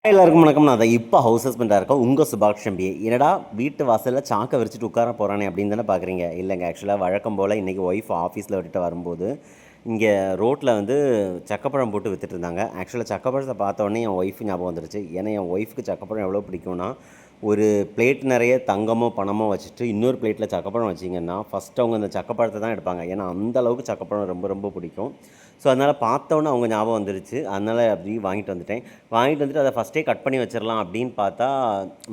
எல்லாருக்கும் வணக்கம். நான் அதை இப்போ ஹவுஸ் ஹஸ்பண்டாக இருக்கேன். உங்கள் சுபாஷ் எம்பிஏ. என்னடா வீட்டு வாசலில் சாக்கை விரிச்சிட்டு உட்கார போகிறானே அப்படின்னு தானே பார்க்குறீங்க. இல்லைங்க, ஆக்சுவலாக வழக்கம் போல் இன்றைக்கி ஒய்ஃப் ஆஃபீஸில் விட்டுட்டு வரும்போது இங்கே ரோட்டில் வந்து சக்கப்பழம் போட்டு விற்றுட்டு இருந்தாங்க. ஆக்சுவலாக சக்கப்பழத்தை பார்த்தோன்னே என் ஒய்ஃபு ஞாபகம் வந்துருச்சு. ஏன்னா என் ஒய்ஃபுக்கு சக்கப்பழம் எவ்வளோ பிடிக்கும்னா, ஒரு பிளேட் நிறைய தங்கமோ பணமோ வச்சுட்டு இன்னொரு பிளேட்டில் சக்கப்பழம் வச்சிங்கன்னா ஃபஸ்ட்டு அவங்க அந்த சக்கப்பழத்தை தான் எடுப்பாங்க. ஏன்னா அந்த அளவுக்கு சக்கப்பழம் ரொம்ப ரொம்ப பிடிக்கும். ஸோ அதனால் பார்த்தோன்னே அவங்க ஞாபகம் வந்துருச்சு. அதனால் அப்படி வாங்கிட்டு வந்துட்டேன். வாங்கிட்டு வந்துட்டு அதை ஃபஸ்ட்டே கட் பண்ணி வச்சிடலாம் அப்படின்னு பார்த்தா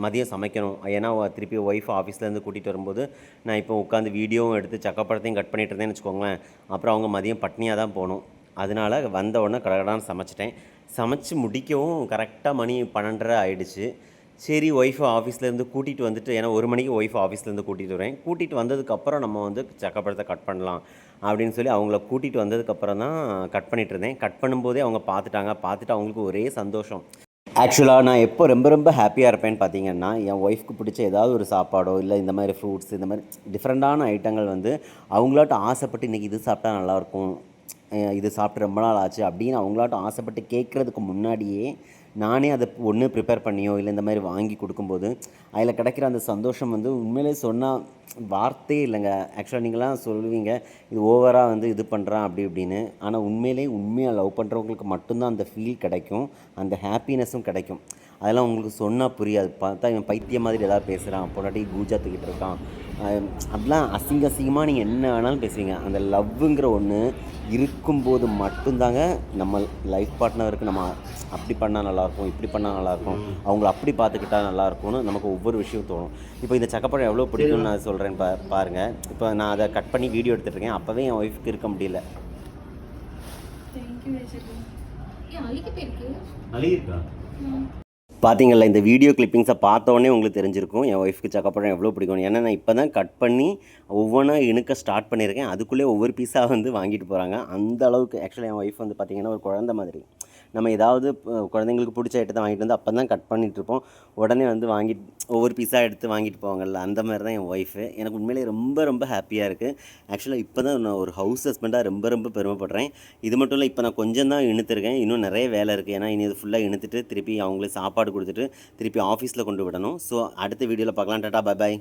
மதியம் சமைக்கணும். ஏன்னா திருப்பி ஒய்ஃப் ஆஃபீஸ்லேருந்து கூட்டிகிட்டு வரும்போது நான் இப்போ உட்காந்து வீடியோவும் எடுத்து சக்கப்பழத்தையும் கட் பண்ணிட்டு இருந்தேன்னு வச்சுக்கோங்களேன். அப்புறம் அவங்க மதியம் பட்னியாக தான் போகணும். அதனால் வந்த உடனே கடகடான்னு சமைச்சிட்டேன். சமைச்சு முடிக்கவும் கரெக்டாக மணி 12:30 ஆகிடுச்சு. சரி, ஒய்ஃபை ஆஃபீஸ்லேருந்து கூட்டிகிட்டு வந்துட்டு, ஏன்னா 1 மணிக்கு ஒய்ஃப் ஆஃபீஸ்லேருந்து கூட்டிகிட்டு வரேன். கூட்டிகிட்டு வந்ததுக்கப்புறம் நம்ம வந்து சக்கப்பழத்தை கட் பண்ணலாம் அப்படின்னு சொல்லி அவங்கள கூட்டிகிட்டு வந்ததுக்கப்புறம் தான் கட் பண்ணிகிட்டு இருந்தேன். கட் பண்ணும்போதே அவங்க பார்த்துட்டாங்க. பார்த்துட்டு அவங்களுக்கு ஒரே சந்தோஷம். ஆக்சுவலாக நான் எப்போ ரொம்ப ரொம்ப ஹாப்பியாக இருப்பேன்னு பார்த்தீங்கன்னா, என் ஒய்ஃப்க்கு பிடிச்ச ஏதாவது ஒரு சாப்பாடோ இல்லை இந்த மாதிரி ஃப்ரூட்ஸ் இந்த மாதிரி டிஃப்ரெண்ட்டான ஐட்டங்கள் வந்து அவங்களாட்டும் ஆசைப்பட்டு இன்றைக்கி இது சாப்பிட்டா நல்லாயிருக்கும், இது சாப்பிட்டு ரொம்ப நாள் ஆச்சு அப்படின்னு அவங்களாட்டும் ஆசைப்பட்டு கேட்குறதுக்கு முன்னாடியே நானே அதை ஒன்று ப்ரிப்பேர் பண்ணியோ இல்லை இந்த மாதிரி வாங்கி கொடுக்கும்போது அதில் கிடைக்கிற அந்த சந்தோஷம் வந்து உண்மையிலே சொன்னால் வார்த்தையே இல்லைங்க. ஆக்சுவலாக நீங்களாம் சொல்லுவீங்க இது ஓவராக வந்து இது பண்ணுறான் அப்படி இப்படின்னு. ஆனால் உண்மையாக லவ் பண்ணுறவங்களுக்கு மட்டும்தான் அந்த ஃபீல் கிடைக்கும், அந்த ஹாப்பினஸும் கிடைக்கும். அதெல்லாம் உங்களுக்கு சொன்னால் புரியாது. பார்த்தா இவன் பைத்தியம் மாதிரி எதாவது பேசுகிறான், பொண்டாட்டி கூஜா தூக்கிட்டு இருக்கான், அப்படிலாம் அசிங்கமாக நீங்கள் என்ன வேணாலும் பேசுவீங்க. அந்த லவ்வுங்கிற ஒன்று இருக்கும்போது மட்டும்தாங்க நம்ம லைஃப் பார்ட்னருக்கு நம்ம அப்படி பண்ணால் நல்லாயிருக்கும், இப்படி பண்ணால் நல்லாயிருக்கும், அவங்கள அப்படி பார்த்துக்கிட்டா நல்லாயிருக்கும்னு நமக்கு ஒவ்வொரு விஷயம் தோணும். இப்போ இந்த சக்கப்பழம் எவ்வளோ பிடிக்கும்னு நான் சொல்கிறேன் பாருங்கள். இப்போ நான் அதை கட் பண்ணி வீடியோ எடுத்துகிட்ருக்கேன். அப்போவே என் ஒய்ஃப்க்கு இருக்க முடியல. பார்த்தீங்களா, இந்த வீடியோ கிளிப்பிங்ஸை பார்த்தோன்னே உங்களுக்கு தெரிஞ்சிருக்கும் என் ஒய்ஃப்க்கு சக்கப்பழம் எவ்வளோ பிடிக்கும். ஏன்னா நான் இப்போ தான் கட் பண்ணி ஒவ்வொன்றா இணுக்க ஸ்டார்ட் பண்ணியிருக்கேன். அதுக்குள்ளே ஒவ்வொரு பீஸாக வந்து வாங்கிட்டு போகிறாங்க. அந்த அளவுக்கு ஆக்சுவலாக என் ஒய்ஃப் வந்து பார்த்திங்கன்னா ஒரு குழந்தை மாதிரி. நம்ம ஏதாவது குழந்தைங்களுக்கு பிடிச்ச ஐட்டத்தை வாங்கிட்டு வந்து அப்போ தான் கட் பண்ணிகிட்ருப்போம். உடனே வந்து ஒவ்வொரு பீஸாக எடுத்து வாங்கிட்டு போவாங்கள்ல, அந்த மாதிரி தான் என் ஒய்ஃபு. எனக்கு உண்மையிலே ரொம்ப ரொம்ப ஹாப்பியாக இருக்குது. ஆக்சுவலாக இப்போ தான் நான் ஒரு ஹவுஸ் ஹஸ்பண்டாக ரொம்ப ரொம்ப பெருமைப்படுறேன். இது மட்டும் இல்லை, இப்போ நான் கொஞ்சம் தான் இழுத்துருக்கேன். இன்னும் நிறைய வேலை இருக்குது. ஏன்னா இனி இது ஃபுல்லாக இழுத்துட்டு திருப்பி அவங்களுக்கு சாப்பாடு கொடுத்துட்டு திருப்பி ஆஃபீஸில் கொண்டு விடணும். ஸோ அடுத்த வீடியோவில் பார்க்கலாம். Tata, bye bye.